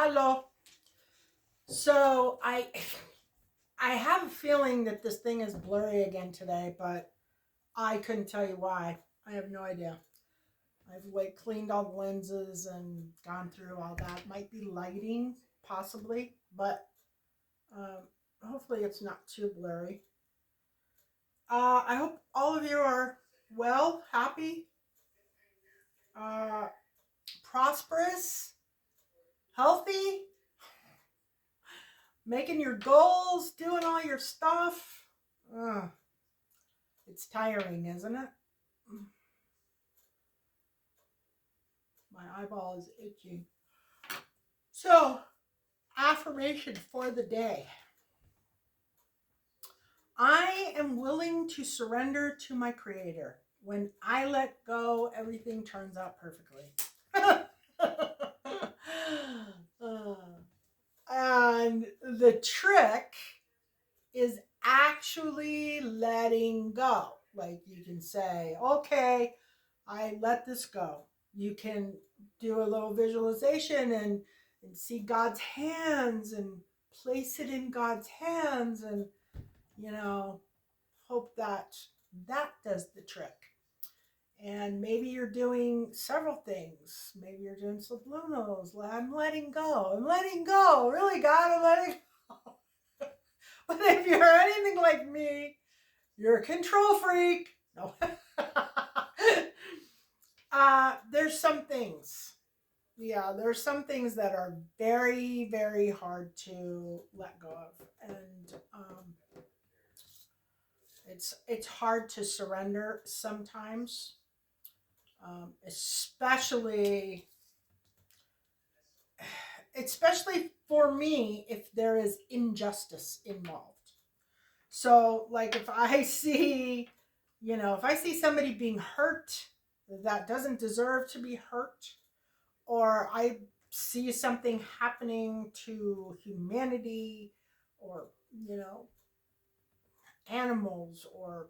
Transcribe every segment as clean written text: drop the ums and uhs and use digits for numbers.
Hello. So I have a feeling that this thing is blurry again today, but I couldn't tell you why. I have no idea. I've like cleaned all the lenses and gone through all that. Might be lighting, possibly, but um, hopefully it's not too blurry. I hope all of you are well, happy, uh, prosperous, healthy, making your goals, doing all your stuff. Ugh, it's tiring, isn't it? My eyeball is itching. So, affirmation for the day. I am willing to surrender to my creator. When I let go, everything turns out perfectly. And the trick is actually letting go. Like you can say, okay, I let this go. You can do a little visualization and see God's hands and place it in God's hands and, you know, hope that that does the trick. And maybe you're doing several things. Maybe you're doing subliminals. I'm letting go. I'm letting go. Really, God, I'm letting go. But if you're anything like me, you're a control freak. No. There's some things. Yeah, there's some things that are very, very hard to let go of, and it's hard to surrender sometimes, especially for me if there is injustice involved. So, like if I see, if I see somebody being hurt that doesn't deserve to be hurt, or I see something happening to humanity, or, animals, or,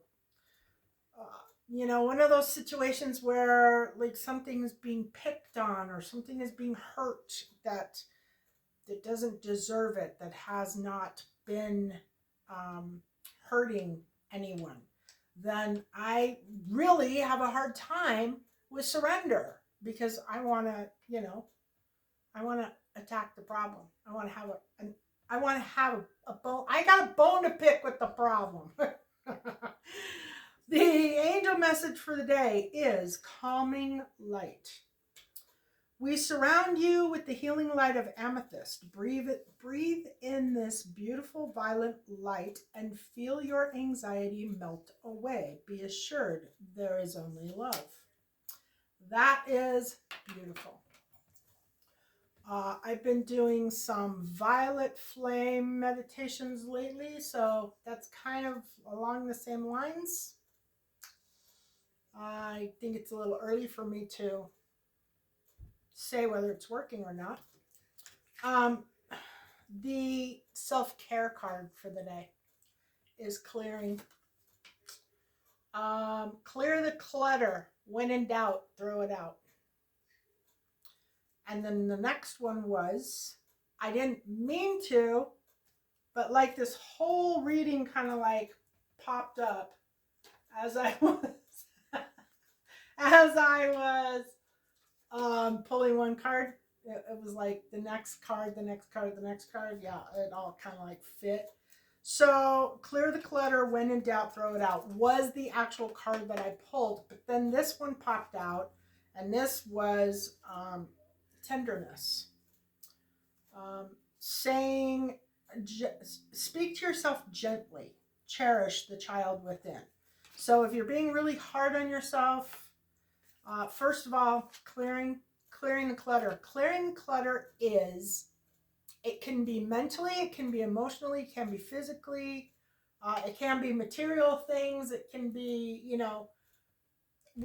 one of those situations where like something is being picked on or something is being hurt that doesn't deserve it, that has not been hurting anyone, then I really have a hard time with surrender because I want to attack the problem. I want to have I want to have a bone. I got a bone to pick with the problem. The angel message for the day is calming light. We surround you with the healing light of amethyst. Breathe in this beautiful violet light and feel your anxiety melt away. Be assured there is only love. That is beautiful. I've been doing some violet flame meditations lately, so that's kind of along the same lines. I think it's a little early for me to say whether it's working or not. The self-care card for the day is clearing. Clear the clutter. When in doubt, throw it out. And then the next one was, I didn't mean to, but like this whole reading kind of like popped up as I was as I was pulling one card. It was like the next card, the next card, the next card. Yeah, it all kind of like fit. So clear the clutter. When in doubt, throw it out was the actual card that I pulled. But then this one popped out, and this was tenderness. Saying, speak to yourself gently. Cherish the child within. So if you're being really hard on yourself, first of all, clearing the clutter. Clearing the clutter it can be mentally, it can be emotionally, it can be physically, it can be material things, it can be,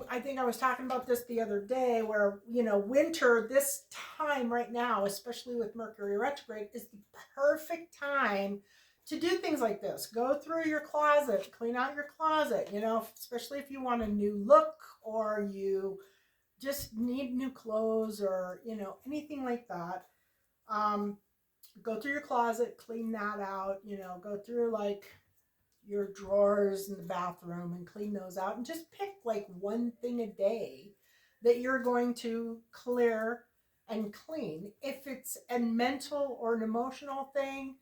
I think I was talking about this the other day where, winter, this time right now, especially with Mercury retrograde, is the perfect time to do things like this. Go through your closet, clean out your closet, especially if you want a new look or you just need new clothes or, anything like that. Go through your closet, clean that out, go through like your drawers in the bathroom and clean those out, and just pick like one thing a day that you're going to clear and clean. If it's a mental or an emotional thing,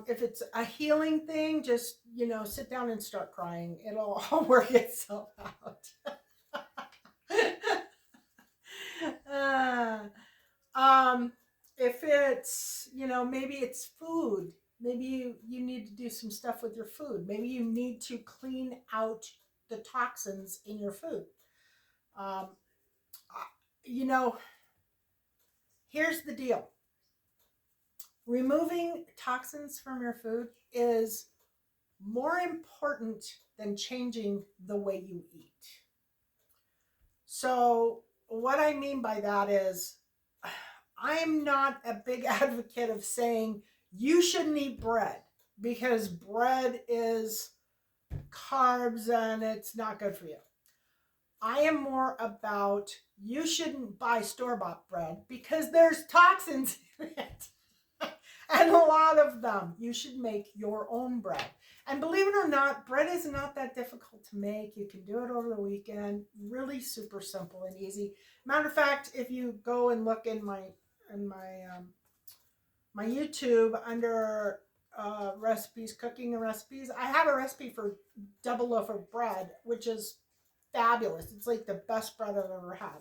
if it's a healing thing, just, sit down and start crying. It'll all work itself out. uh, um, if it's, maybe it's food, maybe you need to do some stuff with your food. Maybe you need to clean out the toxins in your food. Um, you know, Here's the deal. Removing toxins from your food is more important than changing the way you eat. So, what I mean by that is, I'm not a big advocate of saying you shouldn't eat bread because bread is carbs and it's not good for you. I am more about you shouldn't buy store-bought bread because there's toxins in it. And a lot of them. You should make your own bread. And believe it or not, bread is not that difficult to make. You can do it over the weekend. Really super simple and easy. Matter of fact, if you go and look in my YouTube under recipes, cooking and recipes, I have a recipe for double loaf of bread, which is fabulous. It's like the best bread I've ever had.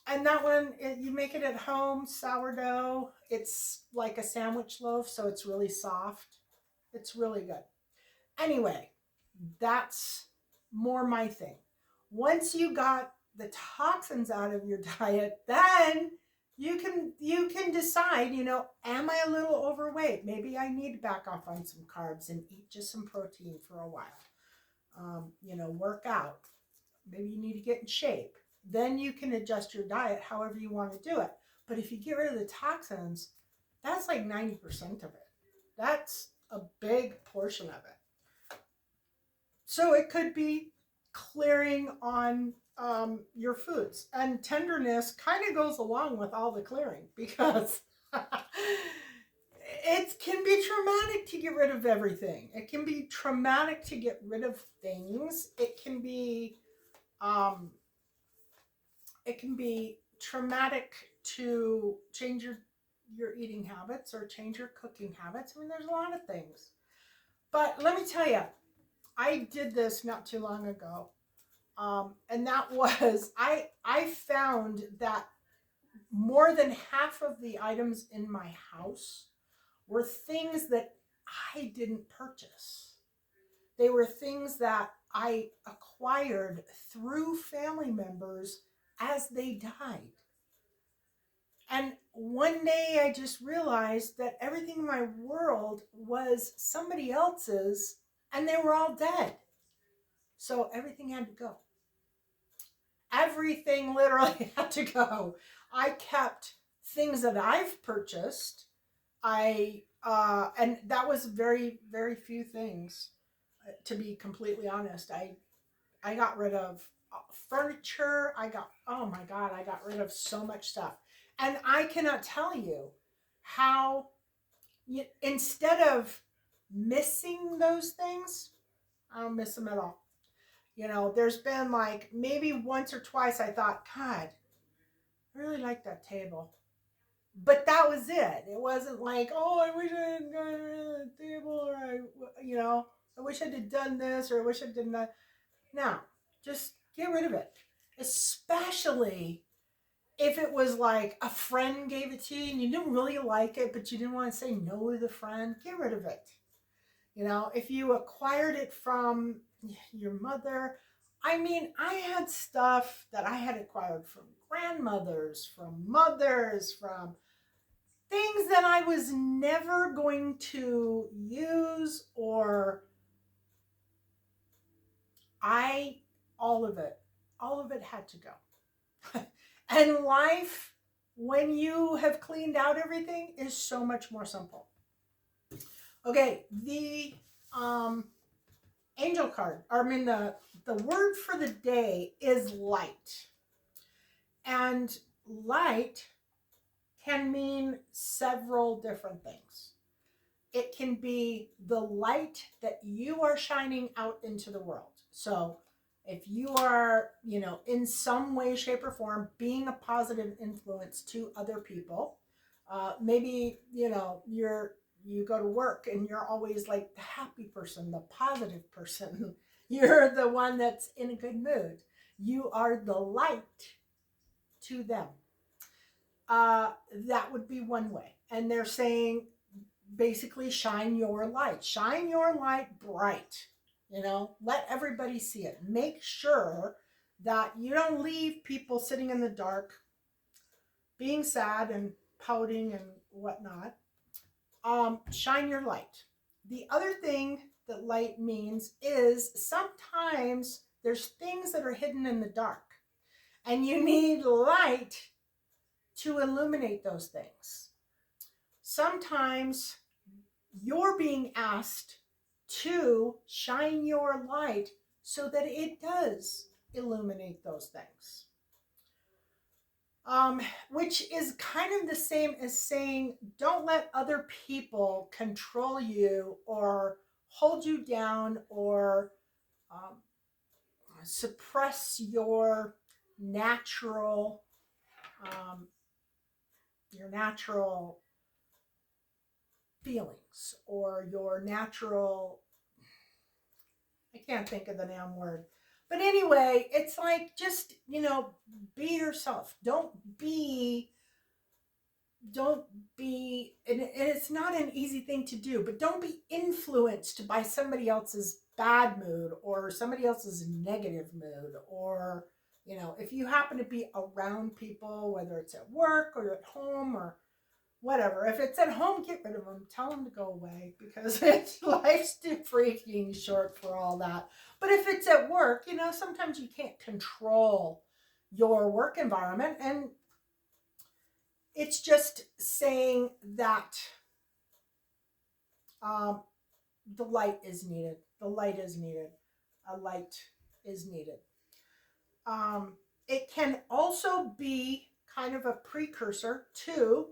And that one, you make it at home, sourdough. It's like a sandwich loaf, so it's really soft. It's really good. Anyway, that's more my thing. Once you got the toxins out of your diet, then you can decide, am I a little overweight? Maybe I need to back off on some carbs and eat just some protein for a while. Work out. Maybe you need to get in shape. Then you can adjust your diet however you want to do it. But if you get rid of the toxins, that's like 90% of it. That's a big portion of it. So it could be clearing on your foods. And tenderness kind of goes along with all the clearing because it can be traumatic to get rid of everything. It can be traumatic to get rid of things. It can be traumatic to change your eating habits or change your cooking habits. I mean, there's a lot of things. But let me tell you, I did this not too long ago. And that was, I found that more than half of the items in my house were things that I didn't purchase. They were things that I acquired through family members as they died. And one day I just realized that everything in my world was somebody else's and they were all dead. So everything had to go. Everything literally had to go. I kept things that I've purchased. And that was very, very few things, to be completely honest. I got rid of furniture. Oh my God, I got rid of so much stuff. And I cannot tell you how, instead of missing those things, I don't miss them at all. There's been like maybe once or twice I thought, God, I really like that table. But that was it. It wasn't like, oh, I wish I hadn't gotten rid of that table, or I wish I had done this, or I wish I did that. No, just get rid of it. Especially if it was like a friend gave it to you and you didn't really like it, but you didn't want to say no to the friend, get rid of it. If you acquired it from your mother, I mean, I had stuff that I had acquired from grandmothers, from mothers, from things that I was never going to use, or all of it had to go. And life, when you have cleaned out everything, is so much more simple. Okay, the angel card, the word for the day is light. And light can mean several different things. It can be the light that you are shining out into the world. So if you are, in some way, shape, or form, being a positive influence to other people, maybe, you go to work and you're always like the happy person, the positive person. You're the one that's in a good mood. You are the light to them. That would be one way. And they're saying basically shine your light bright. Let everybody see it. Make sure that you don't leave people sitting in the dark, being sad and pouting and whatnot. Shine your light. The other thing that light means is sometimes there's things that are hidden in the dark, and you need light to illuminate those things. Sometimes you're being asked to shine your light so that it does illuminate those things. Which is kind of the same as saying, don't let other people control you or hold you down or suppress your natural feelings or your natural, I can't think of the damn word. But anyway, it's like, just, be yourself. Don't be, and it's not an easy thing to do, but don't be influenced by somebody else's bad mood or somebody else's negative mood. Or, if you happen to be around people, whether it's at work or at home or whatever. If it's at home, get rid of them. Tell them to go away, because life's too freaking short for all that. But if it's at work, sometimes you can't control your work environment. And it's just saying that the light is needed. The light is needed. A light is needed. It can also be kind of a precursor to,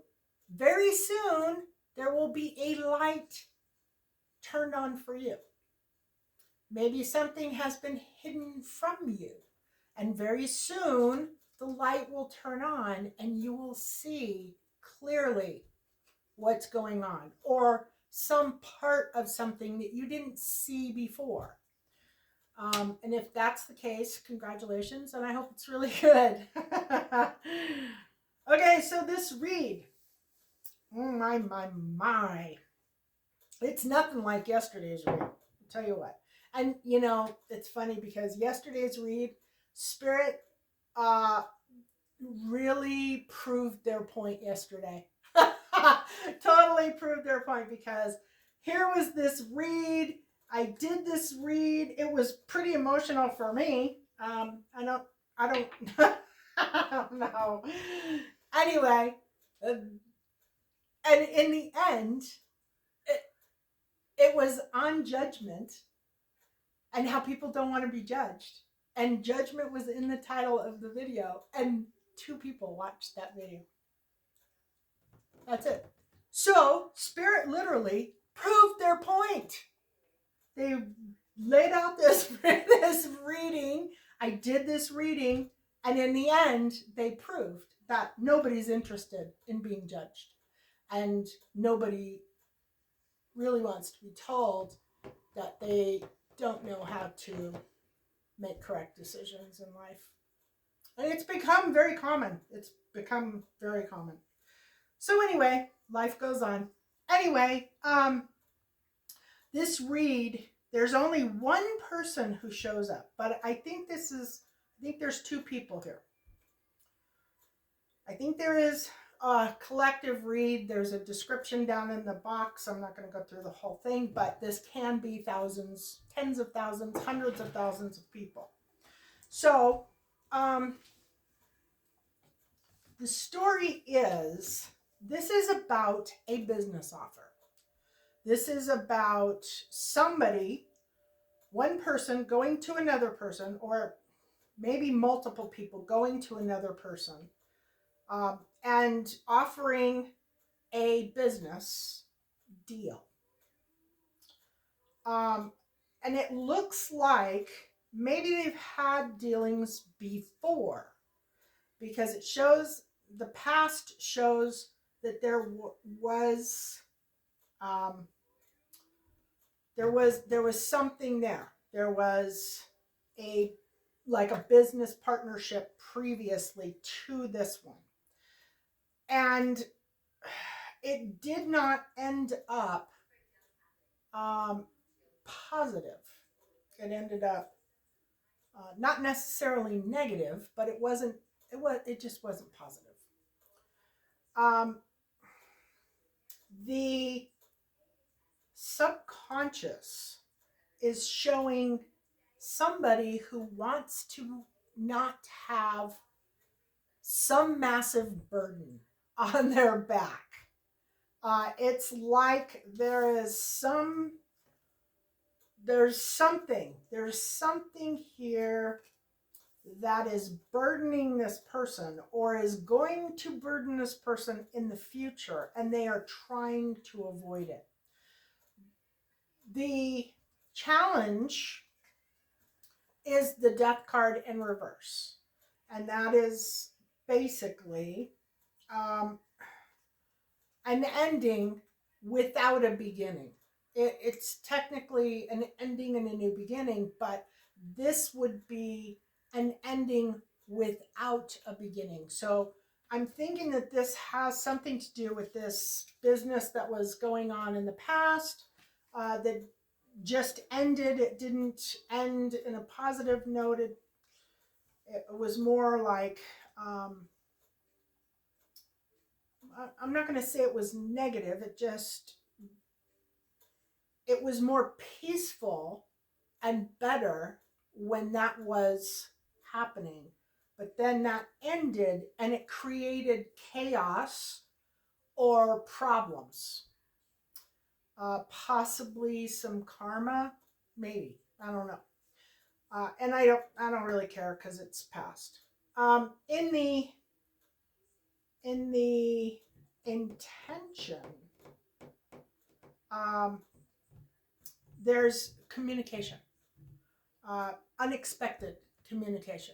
very soon there will be a light turned on for you. Maybe something has been hidden from you, and very soon the light will turn on and you will see clearly what's going on, or some part of something that you didn't see before. And if that's the case, congratulations, and I hope it's really good. Okay, so this read, my. It's nothing like yesterday's read, I'll tell you what. And, it's funny because yesterday's read, Spirit really proved their point yesterday. Totally proved their point, because here was this read. I did this read. It was pretty emotional for me. I don't I don't know. Anyway, and in the end, it was on judgment and how people don't want to be judged. And judgment was in the title of the video, and 2 people watched that video. That's it. So Spirit literally proved their point. They laid out this reading. I did this reading, and in the end, they proved that nobody's interested in being judged, and nobody really wants to be told that they don't know how to make correct decisions in life. And it's become very common. So anyway, life goes on. Anyway, this read, there's only one person who shows up, but I think there's 2 people here. I think there is a collective read. There's a description down in the box. I'm not going to go through the whole thing, but this can be thousands, tens of thousands, hundreds of thousands of people. So, the story is, this is about a business offer. This is about somebody, one person going to another person, or maybe multiple people going to another person, and offering a business deal. And it looks like maybe they've had dealings before, because it shows, the past shows that was um, there was something there. There was a like a business partnership previously to this one, and it did not end up positive. It ended up not necessarily negative, but it wasn't. It just wasn't positive. Um, the subconscious is showing somebody who wants to not have some massive burden on their back. It's like there's something here that is burdening this person or is going to burden this person in the future, and they are trying to avoid it. The challenge is the death card in reverse, and that is basically um, an ending without a beginning. It's technically an ending and a new beginning, but this would be an ending without a beginning. So I'm thinking that this has something to do with this business that was going on in the past that just ended. It didn't end in a positive note. It was more like, I'm not going to say it was negative. It was more peaceful and better when that was happening. But then that ended and it created chaos or problems. Possibly some karma, maybe. I don't know. And I don't really care because it's past. In the intention, um, there's communication, unexpected communication.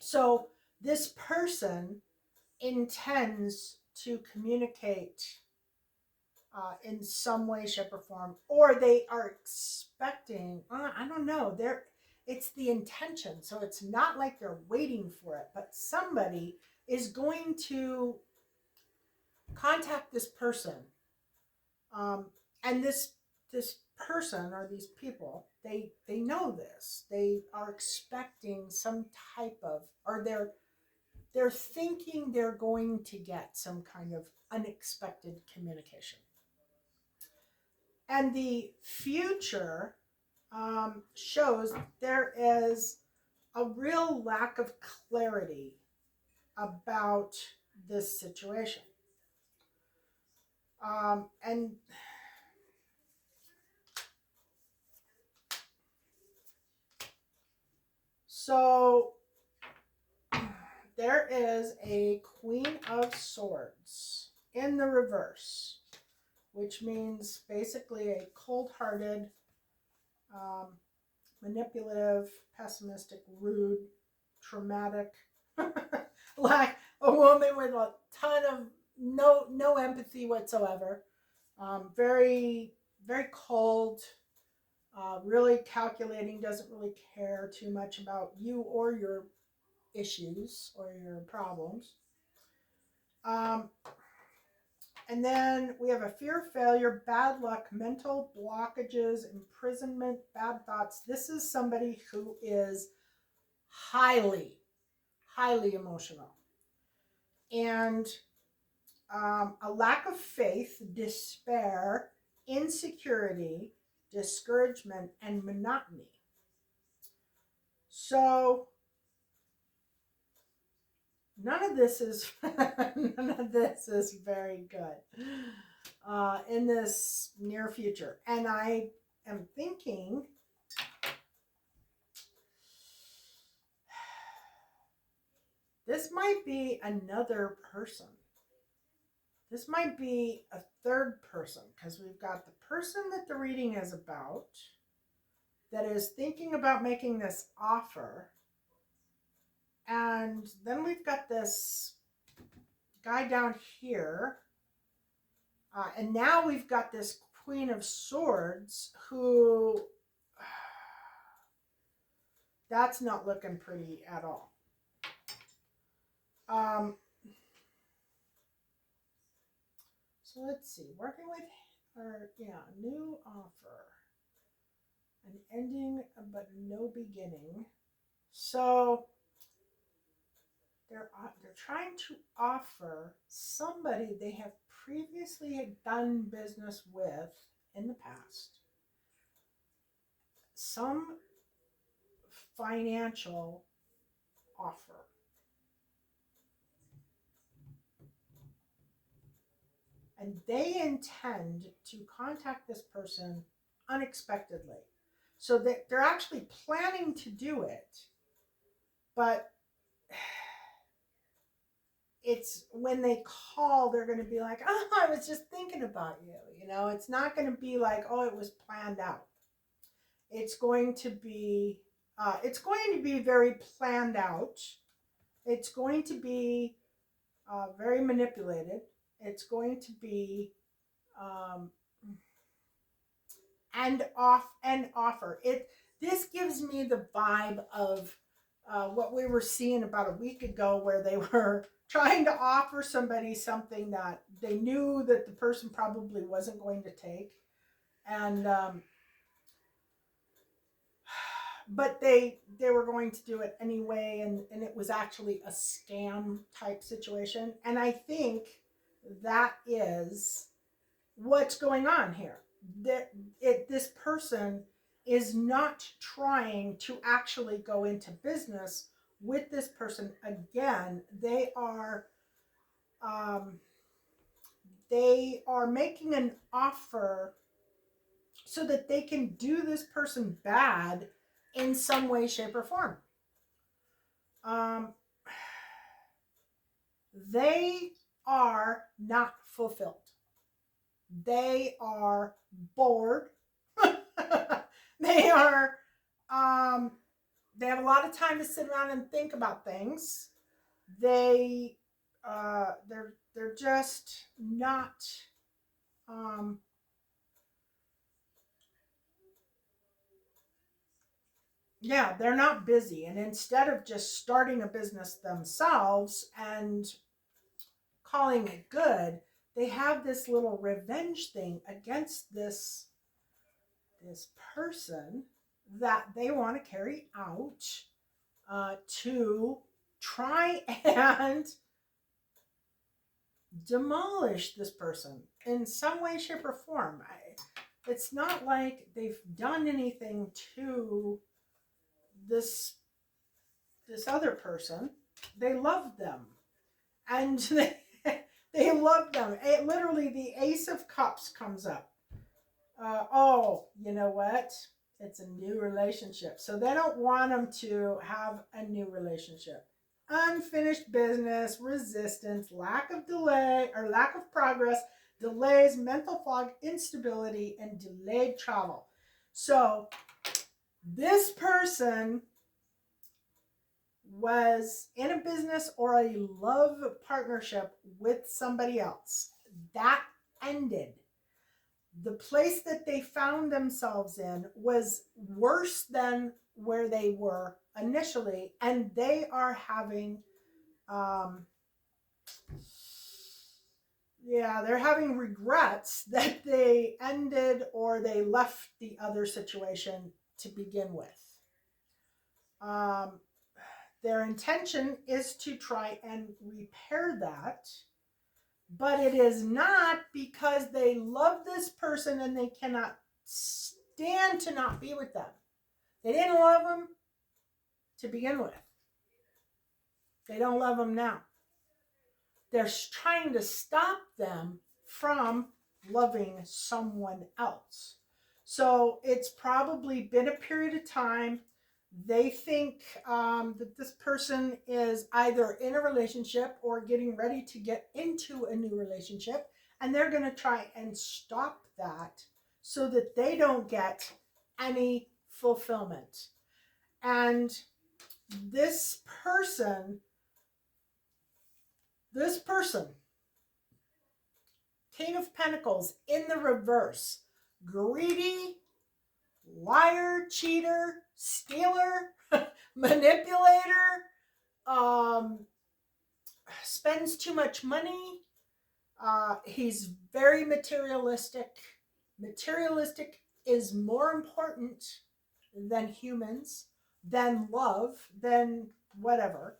So this person intends to communicate in some way, shape, or form, or they are expecting. I don't know. It's the intention, so it's not like they're waiting for it, but somebody is going to contact this person, and this person or these people, they know this. They are expecting some type of, or they're thinking they're going to get some kind of unexpected communication. And the future shows there is a real lack of clarity about this situation. And so there is a Queen of Swords in the reverse, which means basically a cold-hearted, manipulative, pessimistic, rude, traumatic, like a woman with a ton of no empathy whatsoever. Very very cold, really calculating, doesn't really care too much about you or your issues or your problems. Um, and then we have a fear of failure, bad luck, mental blockages, imprisonment, bad thoughts. This is somebody who is highly, highly emotional. And a lack of faith, despair, insecurity, discouragement, and monotony. So none of this is very good in this near future. And I am thinking This might be another person. This might be a third person because we've got the person that the reading is about that is thinking about making this offer. And then we've got this guy down here. And now we've got this Queen of Swords who, that's not looking pretty at all. So let's see, working with her, new offer, an ending but no beginning. So they're trying to offer somebody they have previously done business with in the past some financial offer. And they intend to contact this person unexpectedly. So that they're actually planning to do it, but it's when they call, they're going to be like, oh, I was just thinking about you. It's not going to be like, oh, it was planned out. It's going to be very planned out. It's going to be very manipulated. It's going to be offer. This gives me the vibe of what we were seeing about a week ago, where they were trying to offer somebody something that they knew that the person probably wasn't going to take, and but they were going to do it anyway, and it was actually a scam type situation. And I think that is what's going on here. This person is not trying to actually go into business with this person again. They are making an offer so that they can do this person bad in some way, shape, or form. They are not fulfilled. They are bored. They are they have a lot of time to sit around and think about things. They're just not they're not busy. And instead of just starting a business themselves and calling it good, they have this little revenge thing against this person that they want to carry out to try and demolish this person in some way, shape, or form. It's not like they've done anything to this other person. They love them, and they love them. Literally, the Ace of Cups comes up. You know what? It's a new relationship. So they don't want them to have a new relationship. Unfinished business, resistance, lack of delay or lack of progress, delays, mental fog, instability, and delayed travel. So this person was in a business or a love partnership with somebody else. That ended. The place that they found themselves in was worse than where they were initially, and they are having they're having regrets that they ended or they left the other situation to begin with. Their intention is to try and repair that, but it is not because they love this person and they cannot stand to not be with them. They didn't love them to begin with. They don't love them now. They're trying to stop them from loving someone else. So it's probably been a period of time. They think that this person is either in a relationship or getting ready to get into a new relationship, and they're going to try and stop that so that they don't get any fulfillment. And this person, this person, King of Pentacles in the reverse, greedy, liar, cheater, stealer, manipulator, um, spends too much money. He's very materialistic. Materialistic is more important than humans, than love, than whatever.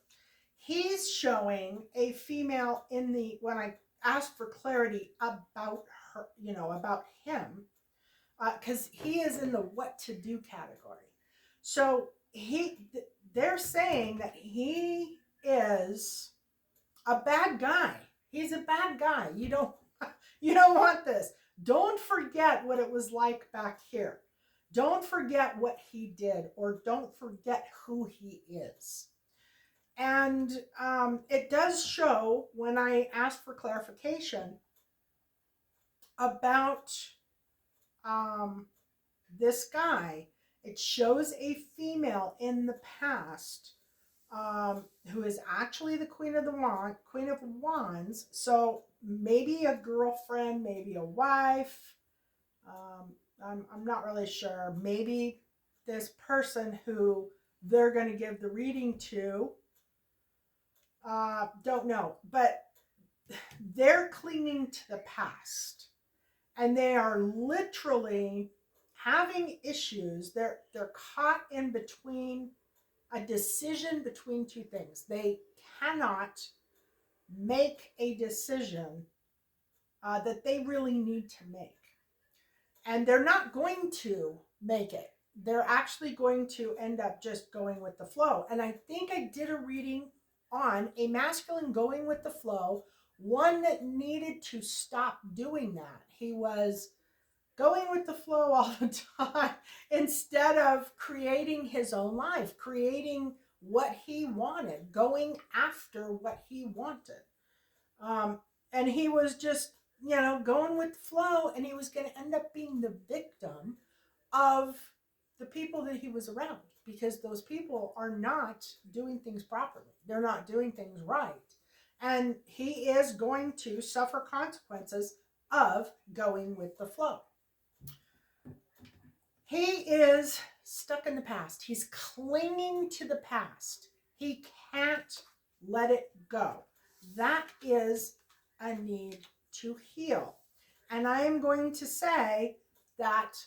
He's showing a female in the, when I asked for clarity about her, about him, because he is in the what to do category. So they're saying that he is a bad guy. He's a bad guy. You don't want this. Don't forget what it was like back here. Don't forget what he did, or don't forget who he is. And it does show, when I asked for clarification about this guy, it shows a female in the past who is actually the Queen of Wands. So maybe a girlfriend, maybe a wife. I'm not really sure. Maybe this person who they're going to give the reading to. Don't know. But they're clinging to the past. And they are literally having issues. They're caught in between a decision between two things. They cannot make a decision that they really need to make. And they're not going to make it. They're actually going to end up just going with the flow. And I think I did a reading on a masculine going with the flow, one that needed to stop doing that. He was going with the flow all the time instead of creating his own life, creating what he wanted, going after what he wanted. And he was just, going with the flow, and he was going to end up being the victim of the people that he was around, because those people are not doing things properly. They're not doing things right. And he is going to suffer consequences of going with the flow. He is stuck in the past. He's clinging to the past. He can't let it go. That is a need to heal. And I am going to say that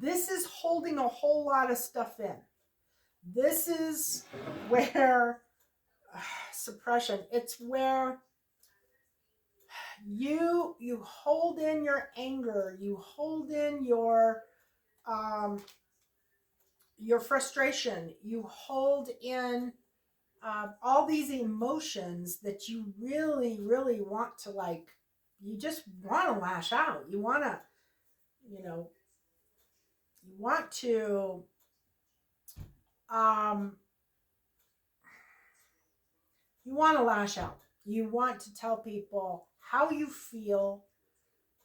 this is holding a whole lot of stuff in. This is where suppression, it's where you hold in your anger, you hold in your frustration, you hold in all these emotions that you really, really want to, you just want to lash out. You want to, you want to, you want to lash out. You want to tell people how you feel,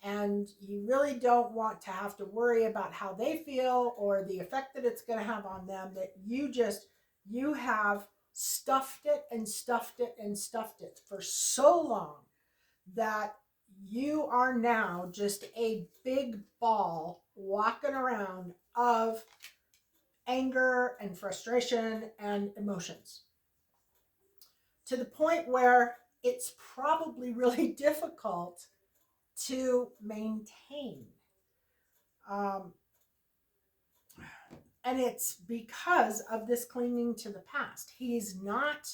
and you really don't want to have to worry about how they feel or the effect that it's going to have on them, that you have stuffed it and stuffed it and stuffed it for so long that you are now just a big ball walking around of anger and frustration and emotions, to the point where it's probably really difficult to maintain. And it's because of this clinging to the past. He's not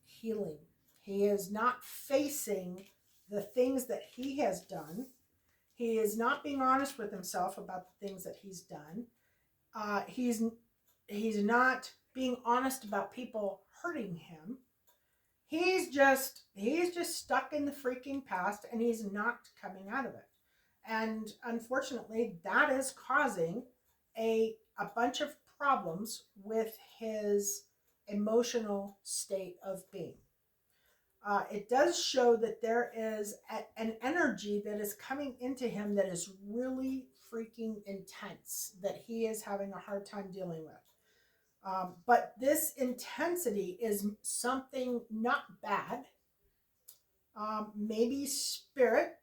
healing. He is not facing the things that he has done. He is not being honest with himself about the things that he's done. He's not being honest about people hurting him. He's just stuck in the freaking past, and he's not coming out of it. And unfortunately, that is causing a bunch of problems with his emotional state of being. It does show that there is an energy that is coming into him that is really freaking intense, that he is having a hard time dealing with. But this intensity is something not bad, maybe spirit.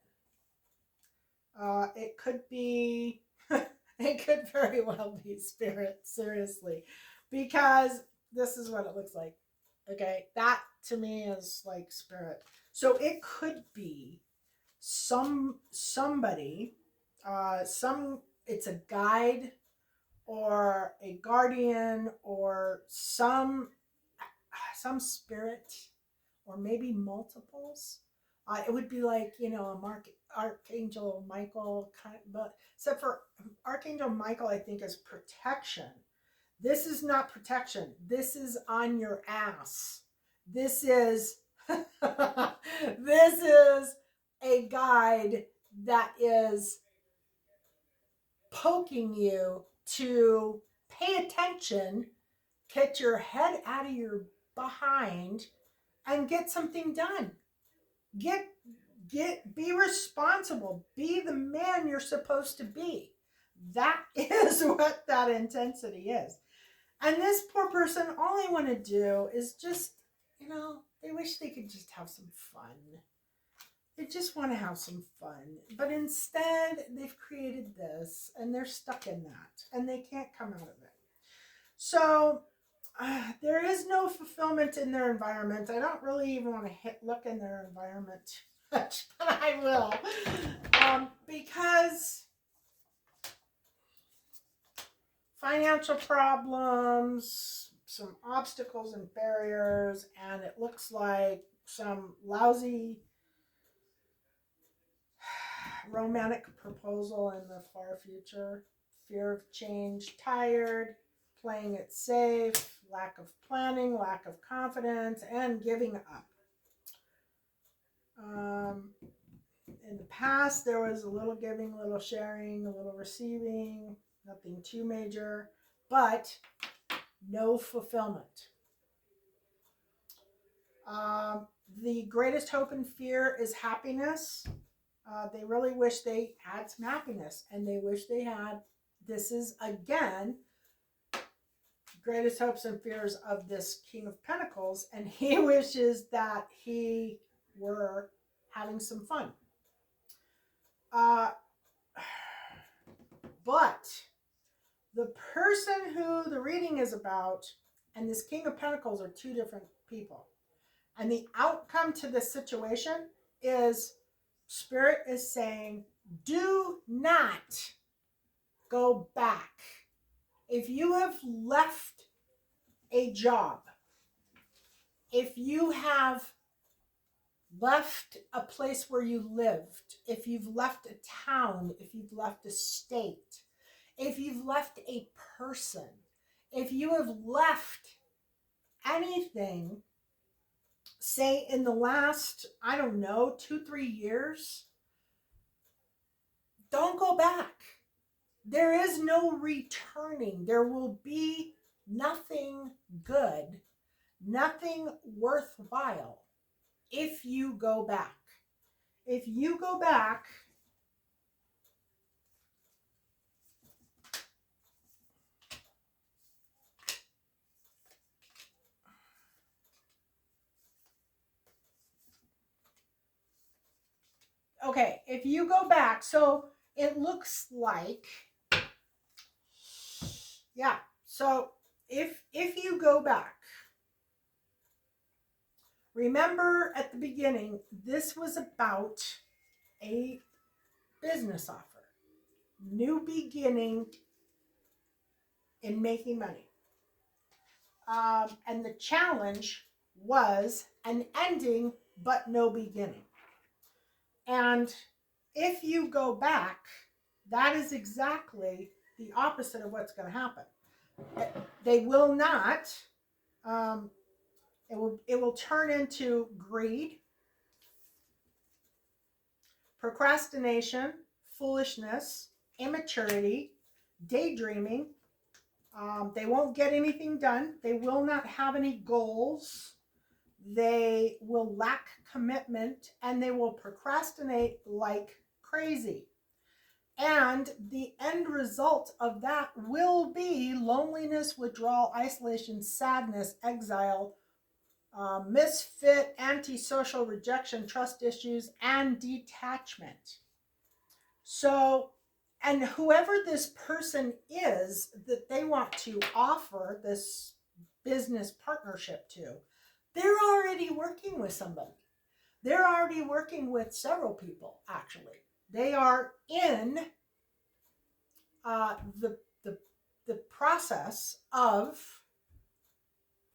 It could be, it could very well be spirit, seriously, because this is what it looks like. Okay, that to me is like spirit. So it could be somebody, it's a guide or a guardian or some spirit, or maybe multiples. It would be like, Archangel Michael, but except for Archangel Michael, I think is protection. This is not protection. This is on your ass. This is this is a guide that is poking you to pay attention, get your head out of your behind, and get something done. Be responsible. Be the man you're supposed to be. That is what that intensity is. And this poor person, all they want to do is just, they wish they could just have some fun. They just want to have some fun. But instead, they've created this, and they're stuck in that, and they can't come out of it. So there is no fulfillment in their environment. I don't really even want to look in their environment much, but I will. Because financial problems, some obstacles and barriers, and it looks like some lousy romantic proposal in the far future, fear of change, tired, playing it safe, lack of planning, lack of confidence, and giving up. In the past, there was a little giving, a little sharing, a little receiving, nothing too major, but no fulfillment. The greatest hope and fear is happiness. They really wish they had some happiness, and they wish they had. This is, again, greatest hopes and fears of this King of Pentacles, and he wishes that he were having some fun. But the person who the reading is about and this King of Pentacles are two different people. And the outcome to this situation is Spirit is saying, do not go back. If you have left a job, if you have left a place where you lived, if you've left a town, if you've left a state, if you've left a person, if you have left anything, say in the last, 2-3 years, don't go back. There is no returning. There will be nothing good, nothing worthwhile if you go back. If you go back, okay, if you go back, so it looks like, yeah, so if you go back, remember at the beginning, this was about a business offer, new beginning in making money. And the challenge was an ending, but no beginning. And if you go back, that is exactly the opposite of what's going to happen. They will not, it will turn into greed, procrastination, foolishness, immaturity, daydreaming. They won't get anything done. They will not have any goals. They will lack commitment and they will procrastinate like crazy. And the end result of that will be loneliness, withdrawal, isolation, sadness, exile, misfit, antisocial, rejection, trust issues, and detachment. So, and whoever this person is that they want to offer this business partnership to, they're already working with somebody. They're already working with several people, actually. They are in the process of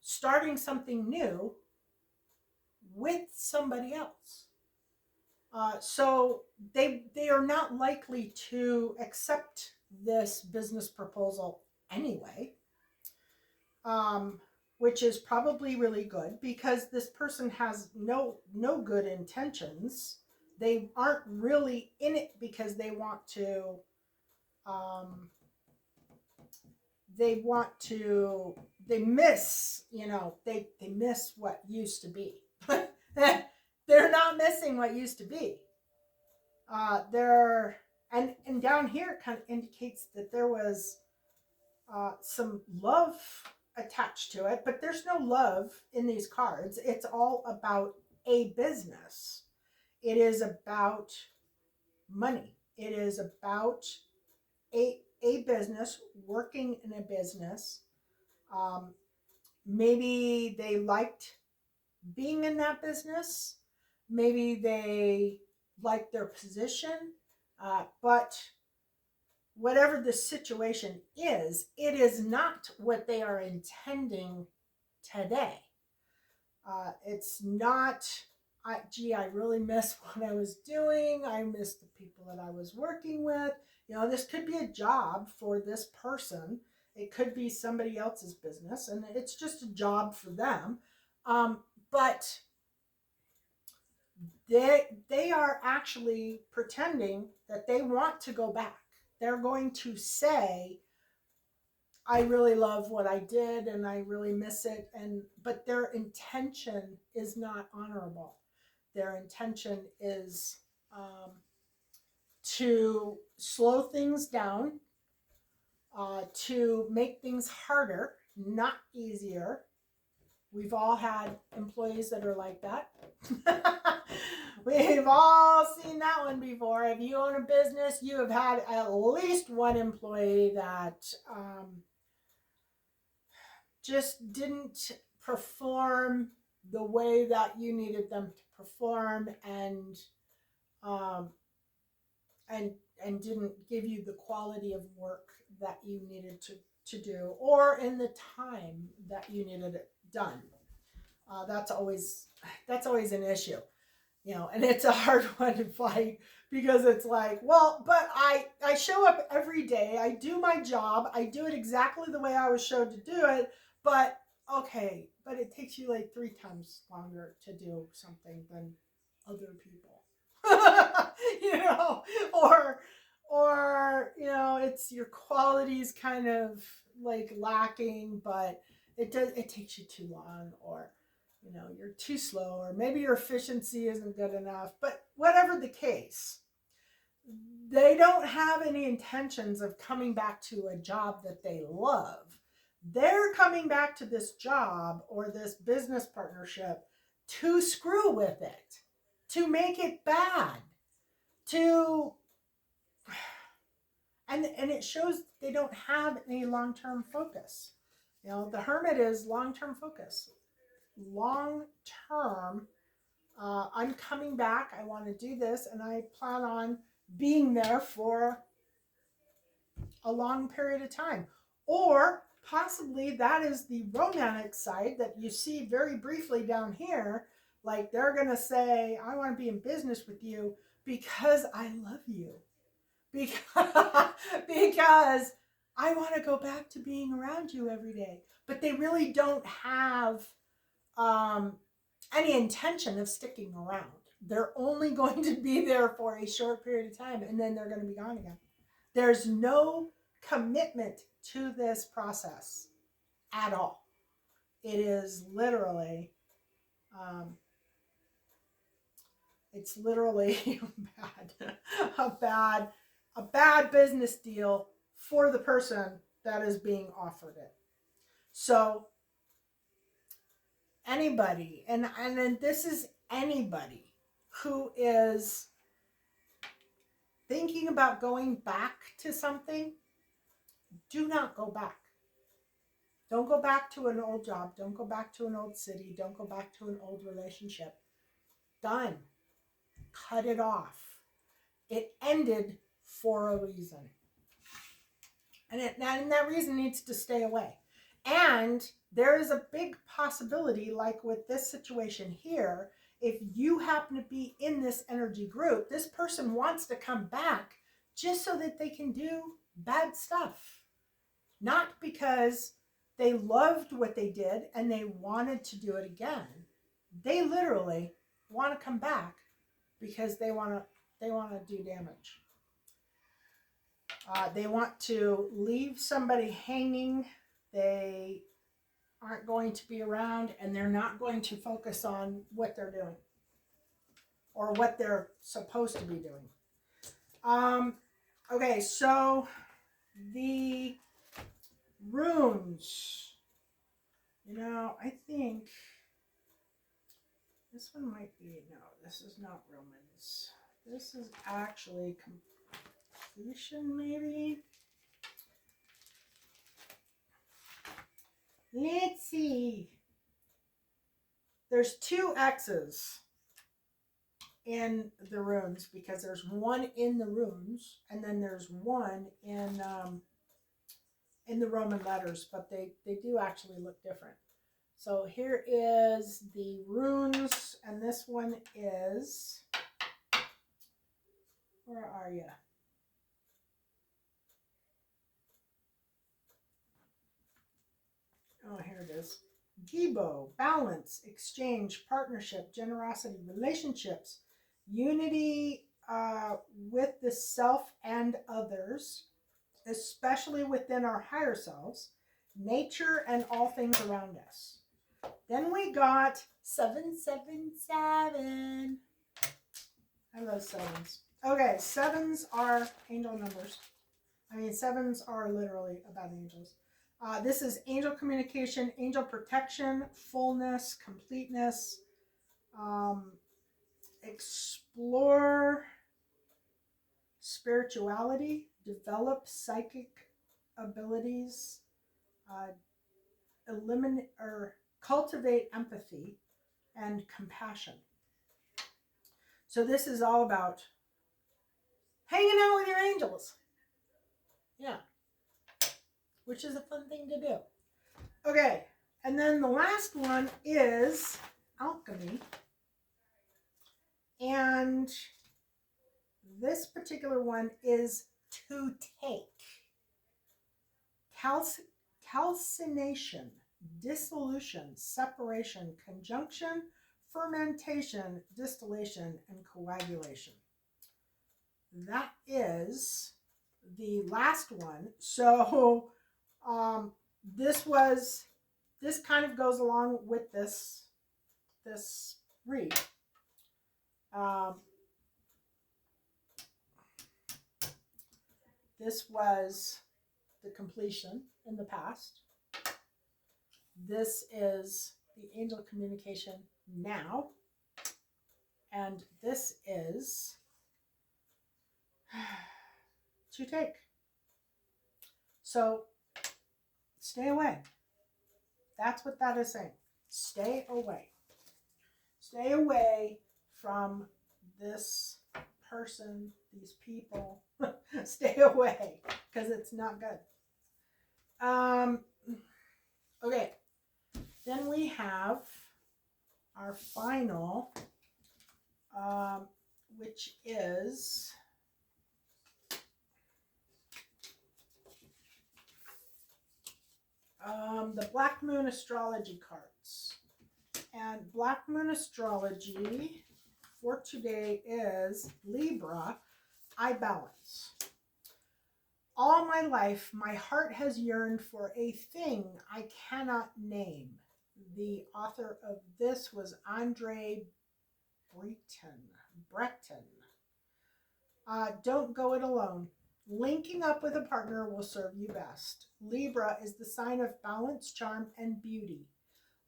starting something new with somebody else. So they are not likely to accept this business proposal anyway, which is probably really good because this person has no good intentions. They aren't really in it because they want to. They miss, they miss what used to be. They're not missing what used to be. And down here it kind of indicates that there was some love attached to it, but there's no love in these cards. It's all about a business. It is about money. It is about a business, working in a business. Maybe they liked being in that business. Maybe they liked their position. But whatever the situation is, it is not what they are intending today. It's not, I really miss what I was doing. I miss the people that I was working with. This could be a job for this person. It could be somebody else's business, and it's just a job for them. But they are actually pretending that they want to go back. They're going to say, I really love what I did and I really miss it. But their intention is not honorable. Their intention is to slow things down, to make things harder, not easier. We've all had employees that are like that. We've all seen that one before. If you own a business, you have had at least one employee that just didn't perform the way that you needed them to perform, and didn't give you the quality of work that you needed to do, or in the time that you needed it done. That's always an issue, and it's a hard one to fight because it's like, well, but I show up every day, I do my job, I do it exactly the way I was showed to do it, but okay, but it takes you like 3 times longer to do something than other people. or it's your quality's kind of like lacking, but it takes you too long, or you're too slow, or maybe your efficiency isn't good enough. But whatever the case, they don't have any intentions of coming back to a job that they love. They're coming back to this job or this business partnership to screw with it, to make it bad, and it shows they don't have any long-term focus. The Hermit is long-term focus. Long-term, I'm coming back, I want to do this, and I plan on being there for a long period of time. Or possibly that is the romantic side that you see very briefly down here. Like they're going to say, I want to be in business with you because I love you. Because I want to go back to being around you every day. But they really don't have any intention of sticking around. They're only going to be there for a short period of time, and then they're going to be gone again. There's no commitment to this process at all. It is literally, it's literally a bad business deal for the person that is being offered it. So anybody, and then this is anybody who is thinking about going back to something, do not go back. Don't go back to an old job. Don't go back to an old city. Don't go back to an old relationship. Done. Cut it off. It ended for a reason. And that reason needs to stay away. And there is a big possibility, like with this situation here, if you happen to be in this energy group, this person wants to come back just so that they can do bad stuff. Not because they loved what they did and they wanted to do it again. They literally want to come back because they want to do damage. They want to leave somebody hanging. They aren't going to be around, and they're not going to focus on what they're doing or what they're supposed to be doing. Okay, so the runes. I think this one might be, no, this is not Romans. This is actually completion, maybe. Let's see. There's 2 X's in the runes because there's one in the runes and then there's one in the Roman letters, but they do actually look different. So here is the runes, and this one is, where are you? Oh, here it is. Gibo, balance, exchange, partnership, generosity, relationships, unity with the self and others, especially within our higher selves, nature, and all things around us. Then we got 777. I love sevens. Okay, sevens are angel numbers. Sevens are literally about angels. This is angel communication, angel protection, fullness, completeness, explore spirituality, develop psychic abilities, eliminate or cultivate empathy and compassion. So this is all about hanging out with your angels. Yeah. Which is a fun thing to do. Okay, and then the last one is alchemy. And this particular one is to take. Calcination, dissolution, separation, conjunction, fermentation, distillation, and coagulation. That is the last one. So this kind of goes along with this read. This was the completion in the past. This is the angel communication now. And this is to take. So stay away. That's what that is saying. Stay away. Stay away from this person, these people. Stay away because it's not good. Okay. Then we have our final, which is the Black Moon astrology cards. And Black Moon astrology for today is Libra, I balance. All my life, my heart has yearned for a thing I cannot name. The author of this was Andre Breton. Don't go it alone. Linking up with a partner will serve you best. Libra is the sign of balance, charm, and beauty.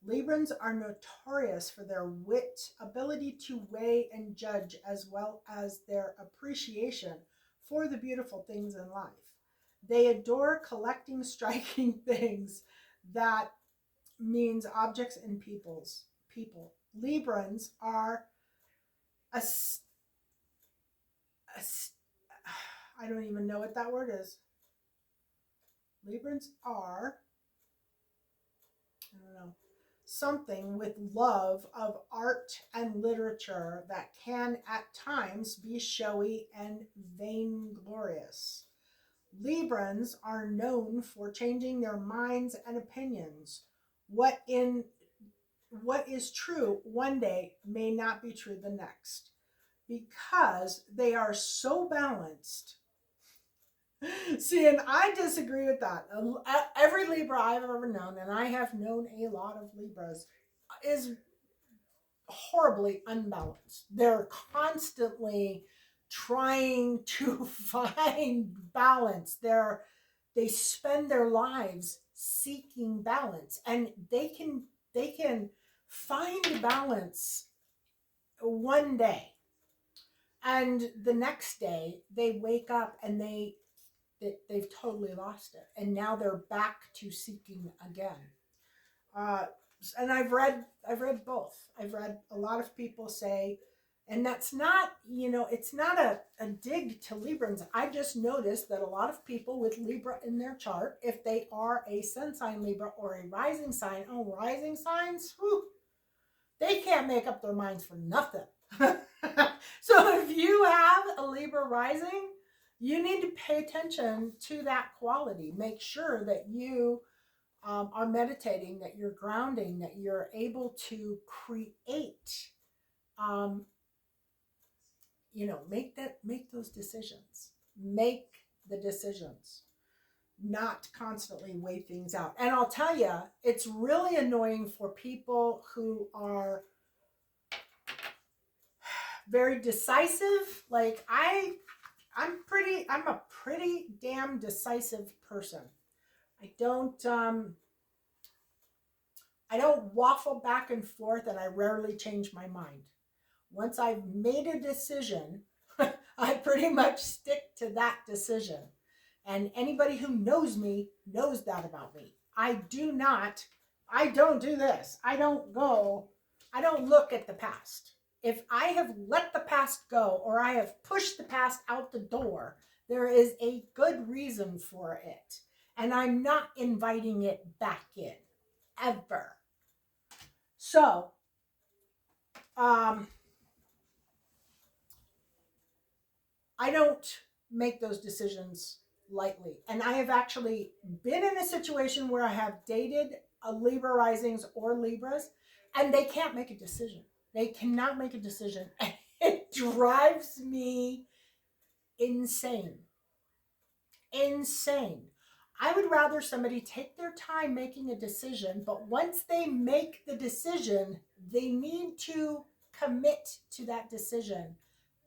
Librans are notorious for their wit, ability to weigh and judge, as well as their appreciation for the beautiful things in life. They adore collecting striking things. That means objects and people. Librans are a I don't even know what that word is. Librans are, I don't know, something with love of art and literature that can at times be showy and vainglorious. Librans are known for changing their minds and opinions. What is true one day may not be true the next, because they are so balanced. See, and I disagree with that. Every Libra I've ever known, and I have known a lot of Libras, is horribly unbalanced. They're constantly trying to find balance. They spend their lives seeking balance, and they can find balance one day, and the next day they wake up and they've totally lost it, and now they're back to seeking again. And I've read both. I've read a lot of people say, and that's not, it's not a dig to Librans. I just noticed that a lot of people with Libra in their chart, if they are a sun sign Libra or a rising sign, rising signs, whew, they can't make up their minds for nothing. So if you have a Libra rising, you need to pay attention to that quality. Make sure that you are meditating, that you're grounding, that you're able to create, make those decisions. Make the decisions, not constantly weigh things out. And I'll tell you, it's really annoying for people who are very decisive. Like I'm a pretty damn decisive person. I don't waffle back and forth, and I rarely change my mind. Once I've made a decision, I pretty much stick to that decision. And anybody who knows me knows that about me. I don't do this. I don't look at the past. If I have let the past go, or I have pushed the past out the door, there is a good reason for it. And I'm not inviting it back in, ever. So, I don't make those decisions lightly. And I have actually been in a situation where I have dated Libra risings or Libras, and they can't make a decision. They cannot make a decision. It drives me insane. Insane. I would rather somebody take their time making a decision, but once they make the decision, they need to commit to that decision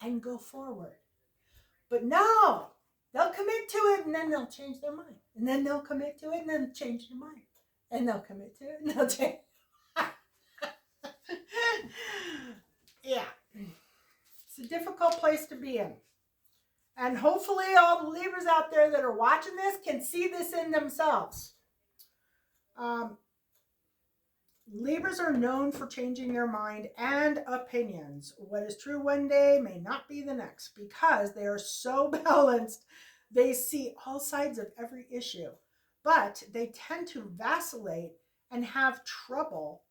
and go forward. But no, they'll commit to it and then they'll change their mind. And then they'll commit to it and then change their mind. And they'll commit to it and they'll change. Yeah. It's a difficult place to be in. And hopefully all the Libras out there that are watching this can see this in themselves. Libras are known for changing their mind and opinions. What is true one day may not be the next, because they are so balanced. They see all sides of every issue, but they tend to vacillate and have trouble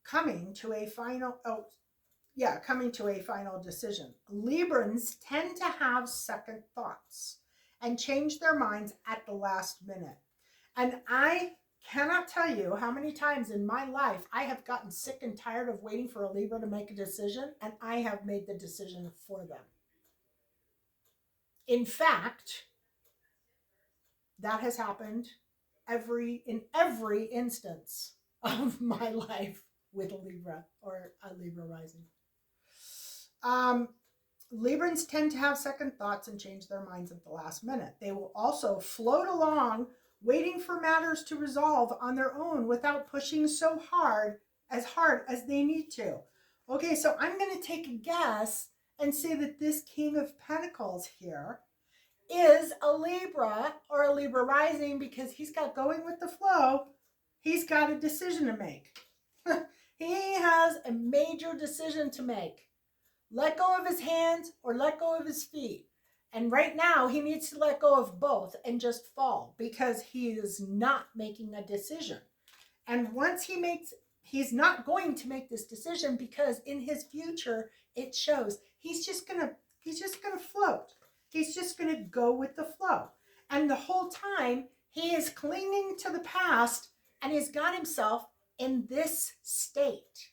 coming to a final decision. Librans tend to have second thoughts and change their minds at the last minute. And I cannot tell you how many times in my life I have gotten sick and tired of waiting for a Libra to make a decision, and I have made the decision for them. In fact, That has happened in every instance of my life with a Libra or a Libra rising. Um, Librans tend to have second thoughts and change their minds at the last minute. They will also float along, waiting for matters to resolve on their own without pushing so hard as they need to. Okay, so I'm going to take a guess and say that this King of Pentacles here is a Libra or a Libra rising because he's got going with the flow. He's got a decision to make. He has a major decision to make. Let go of his hands or let go of his feet. And right now, he needs to let go of both and just fall because he is not making a decision. And once he's not going to make this decision because in his future, it shows he's just gonna float. He's just gonna go with the flow. And the whole time, he is clinging to the past and he's got himself in this state.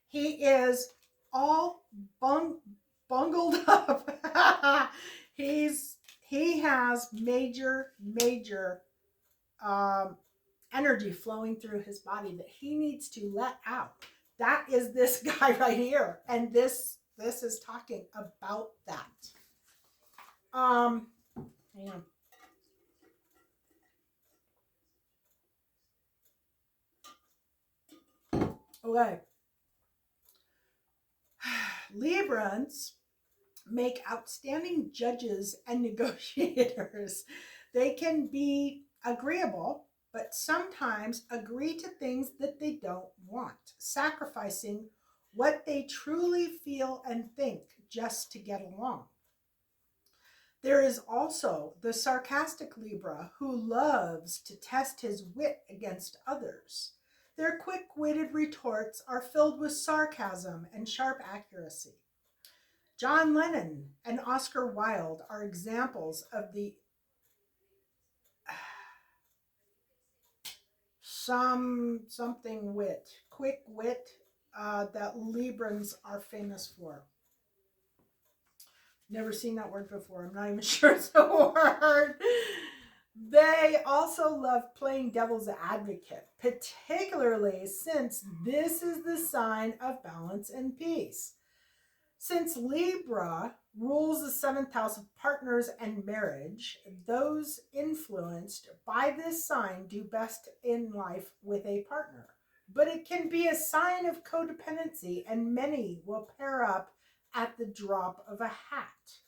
He is all bungled up. He has major energy flowing through his body that he needs to let out. That is this guy right here, and this is talking about that. Hang on. Okay. Librans make outstanding judges and negotiators. They can be agreeable, but sometimes agree to things that they don't want, sacrificing what they truly feel and think just to get along. There is also the sarcastic Libra who loves to test his wit against others. Their quick-witted retorts are filled with sarcasm and sharp accuracy. John Lennon and Oscar Wilde are examples of the something wit, quick wit that Librans are famous for. Never seen that word before. I'm not even sure it's a word. They also love playing devil's advocate, particularly since this is the sign of balance and peace. Since Libra rules the seventh house of partners and marriage, those influenced by this sign do best in life with a partner. But it can be a sign of codependency, and many will pair up at the drop of a hat.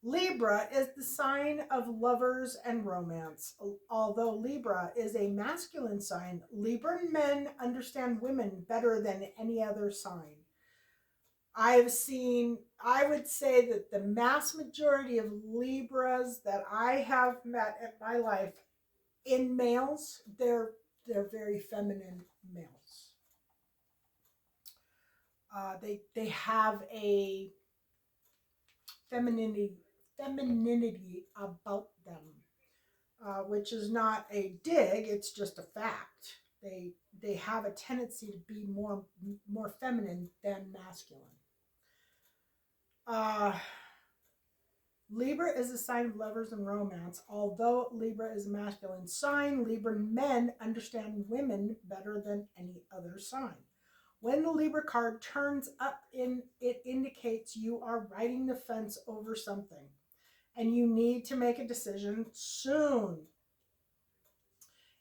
Libra is the sign of lovers and romance. Although Libra is a masculine sign, Libran men understand women better than any other sign. I would say that the mass majority of Libras that I have met in my life, in males, they're very feminine males. They have a femininity about them, which is not a dig. It's just a fact. They have a tendency to be more feminine than masculine. Libra is a sign of lovers and romance. Although Libra is a masculine sign, Libra men understand women better than any other sign. When the Libra card turns up, it indicates you are riding the fence over something and you need to make a decision soon.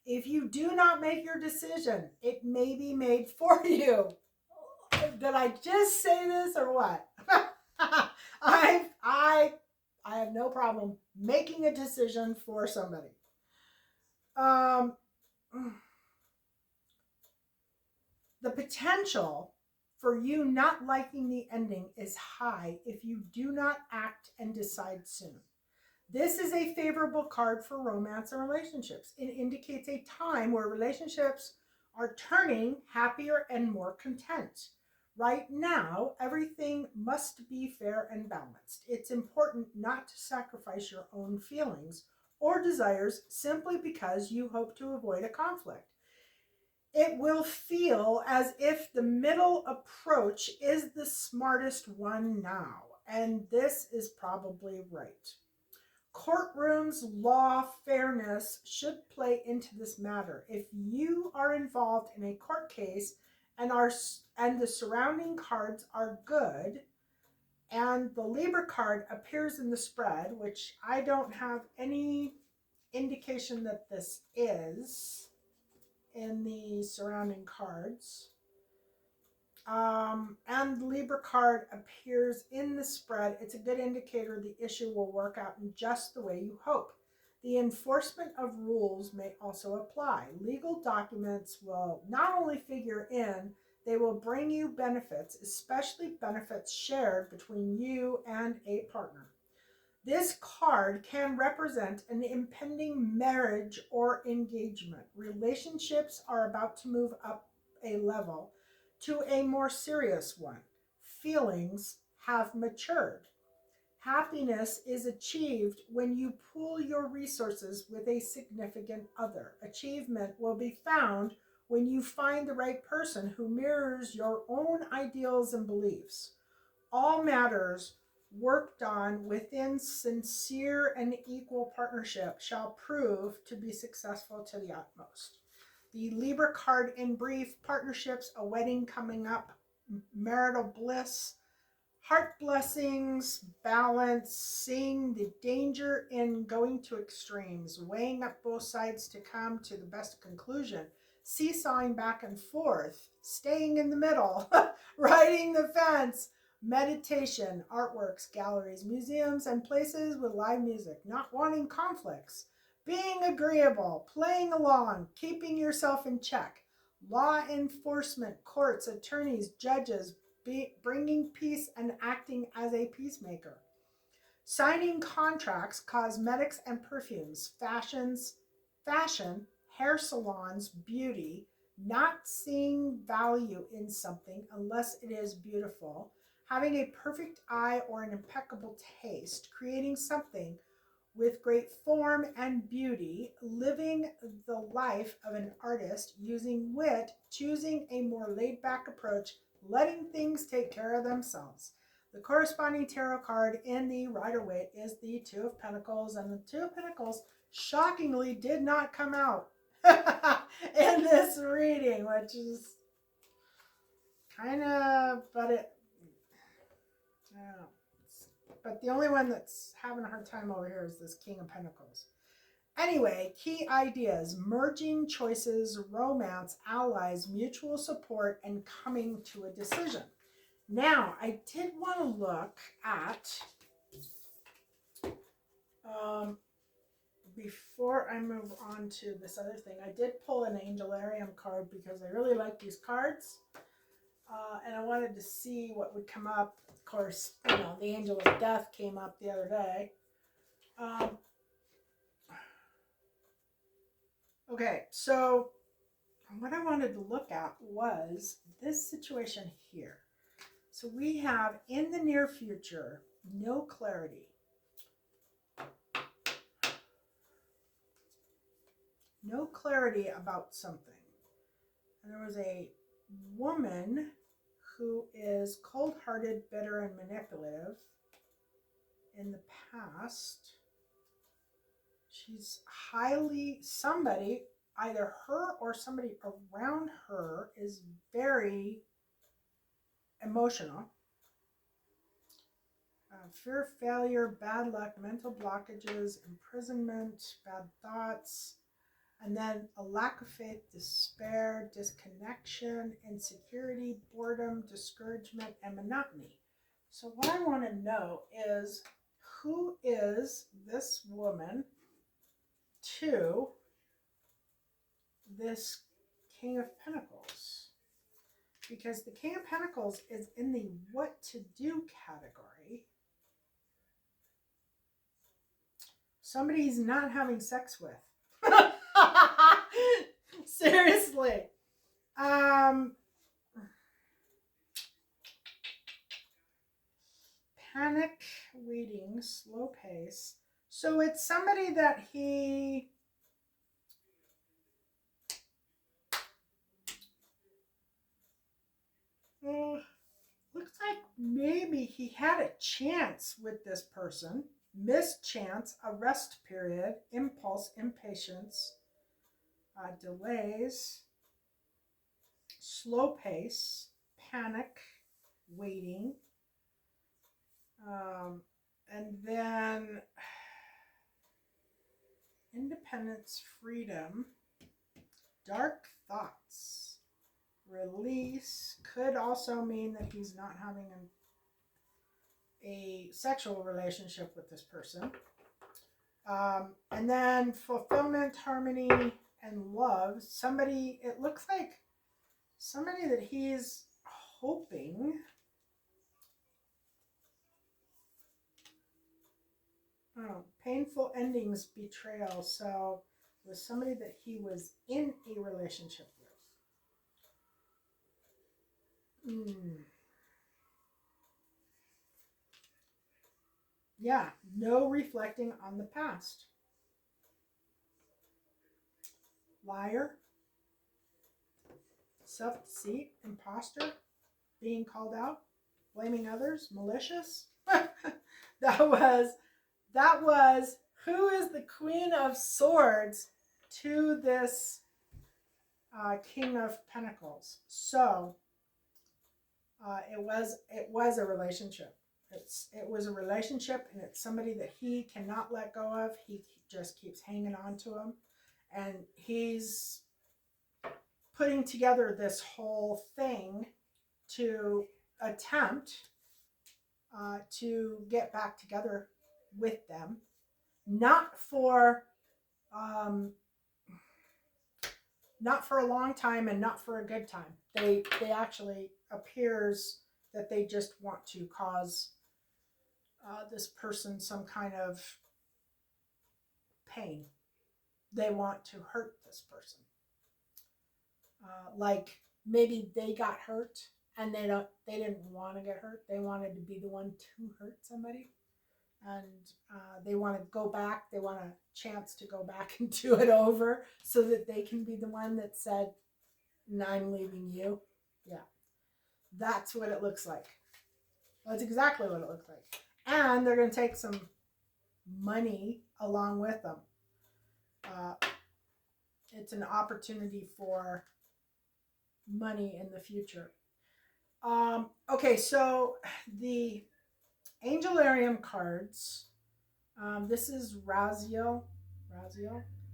If you do not make your decision, it may be made for you. Did I just say this or what? I have no problem making a decision for somebody. The potential for you not liking the ending is high if you do not act and decide soon. This is a favorable card for romance and relationships. It indicates a time where relationships are turning happier and more content. Right now, everything must be fair and balanced. It's important not to sacrifice your own feelings or desires simply because you hope to avoid a conflict. It will feel as if the middle approach is the smartest one now, and this is probably right. Courtrooms, law, fairness should play into this matter. If you are involved in a court case and the surrounding cards are good, and the Libra card appears in the spread, which I don't have any indication that this is in the surrounding cards. And the Libra card appears in the spread, it's a good indicator the issue will work out in just the way you hope. The enforcement of rules may also apply. Legal documents will not only figure in, they will bring you benefits, especially benefits shared between you and a partner. This card can represent an impending marriage or engagement. Relationships are about to move up a level to a more serious one. Feelings have matured. Happiness is achieved when you pool your resources with a significant other. Achievement will be found when you find the right person who mirrors your own ideals and beliefs. All matters worked on within sincere and equal partnership shall prove to be successful to the utmost. The Libra card in brief: partnerships, a wedding coming up, marital bliss, heart blessings, balance, seeing the danger in going to extremes, weighing up both sides to come to the best conclusion, seesawing back and forth, staying in the middle, riding the fence, meditation, artworks, galleries, museums, and places with live music, not wanting conflicts, being agreeable, playing along, keeping yourself in check, law enforcement, courts, attorneys, judges, bringing peace and acting as a peacemaker, signing contracts, cosmetics and perfumes, fashion, hair salons, beauty, not seeing value in something unless it is beautiful, having a perfect eye or an impeccable taste, creating something with great form and beauty, living the life of an artist, using wit, choosing a more laid back approach, letting things take care of themselves. The corresponding tarot card in the Rider-Waite is the Two of Pentacles, and the Two of Pentacles shockingly did not come out in this reading, which is kind of, but the only one that's having a hard time over here is this King of Pentacles. Anyway, key ideas: merging choices, romance, allies, mutual support, and coming to a decision. Now, I did want to look at, before I move on to this other thing, I did pull an Angelarium card because I really like these cards. And I wanted to see what would come up. Of course, you know, the Angel of Death came up the other day. Okay, so what I wanted to look at was this situation here. So we have, in the near future, no clarity. No clarity about something. And there was a woman who is cold-hearted, bitter, and manipulative in the past. She's somebody, either her or somebody around her, is very emotional. Fear of failure, bad luck, mental blockages, imprisonment, bad thoughts, and then a lack of faith, despair, disconnection, insecurity, boredom, discouragement, and monotony. So what I want to know is, who is this woman to this King of Pentacles? Because the King of Pentacles is in the what to do category. Somebody he's not having sex with. Seriously. Panic, waiting, slow pace. So it's somebody that he looks like maybe he had a chance with this person. mischance, a rest period, impulse, impatience, delays, slow pace, panic, waiting, and then independence, freedom, dark thoughts, release. Could also mean that he's not having a sexual relationship with this person. And then fulfillment, harmony, and love. Somebody, it looks like somebody that he's hoping. Oh, painful endings, betrayal. So it was somebody that he was in a relationship with. Yeah, no reflecting on the past. Liar, self-deceit, imposter, being called out, blaming others, malicious. that was who is the Queen of Swords to this King of Pentacles. So it was a relationship. It was a relationship, and it's somebody that he cannot let go of. He just keeps hanging on to him, and he's putting together this whole thing to attempt to get back together with them, not for a long time and not for a good time. They actually appears that they just want to cause this person some kind of pain. They want to hurt this person. Like maybe they got hurt and they didn't want to get hurt. They wanted to be the one to hurt somebody, and they want to go back. They want a chance to go back and do it over so that they can be the one that said, "No, I'm leaving you." Yeah, that's what it looks like. That's exactly what it looks like. And they're going to take some money along with them. It's an opportunity for money in the future. Okay, so the Angelarium cards. This is Raziel.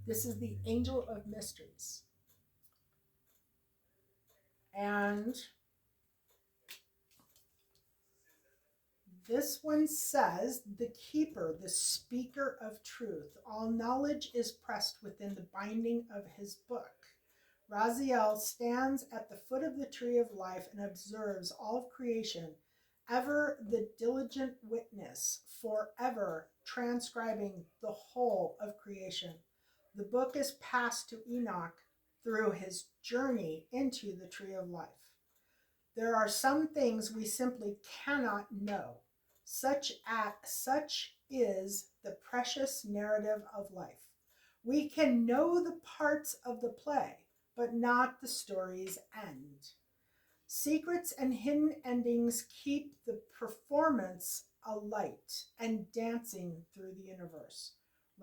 This is the Angel of Mysteries. And this one says, the keeper, the speaker of truth. All knowledge is pressed within the binding of his book. Raziel stands at the foot of the tree of life and observes all of creation, ever the diligent witness, forever transcribing the whole of creation. The book is passed to Enoch through his journey into the tree of life. There are some things we simply cannot know. Such is the precious narrative of life. We can know the parts of the play, but not the story's end. Secrets and hidden endings keep the performance alight and dancing through the universe.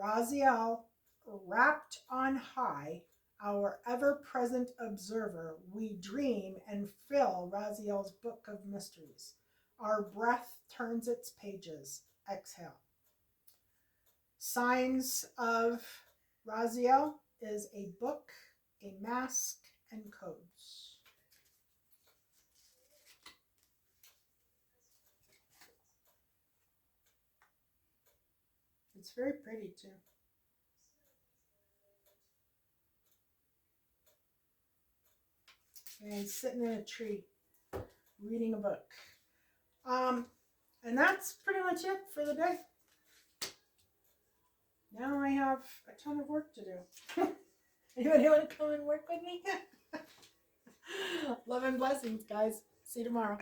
Raziel, wrapped on high, our ever-present observer, we dream and fill Raziel's book of mysteries. Our breath turns its pages. Exhale. Signs of Raziel is a book, a mask, and codes. It's very pretty too. And he's sitting in a tree reading a book. And that's pretty much it for the day. Now I have a ton of work to do. Anybody want to come and work with me? Love and blessings, guys. See you tomorrow.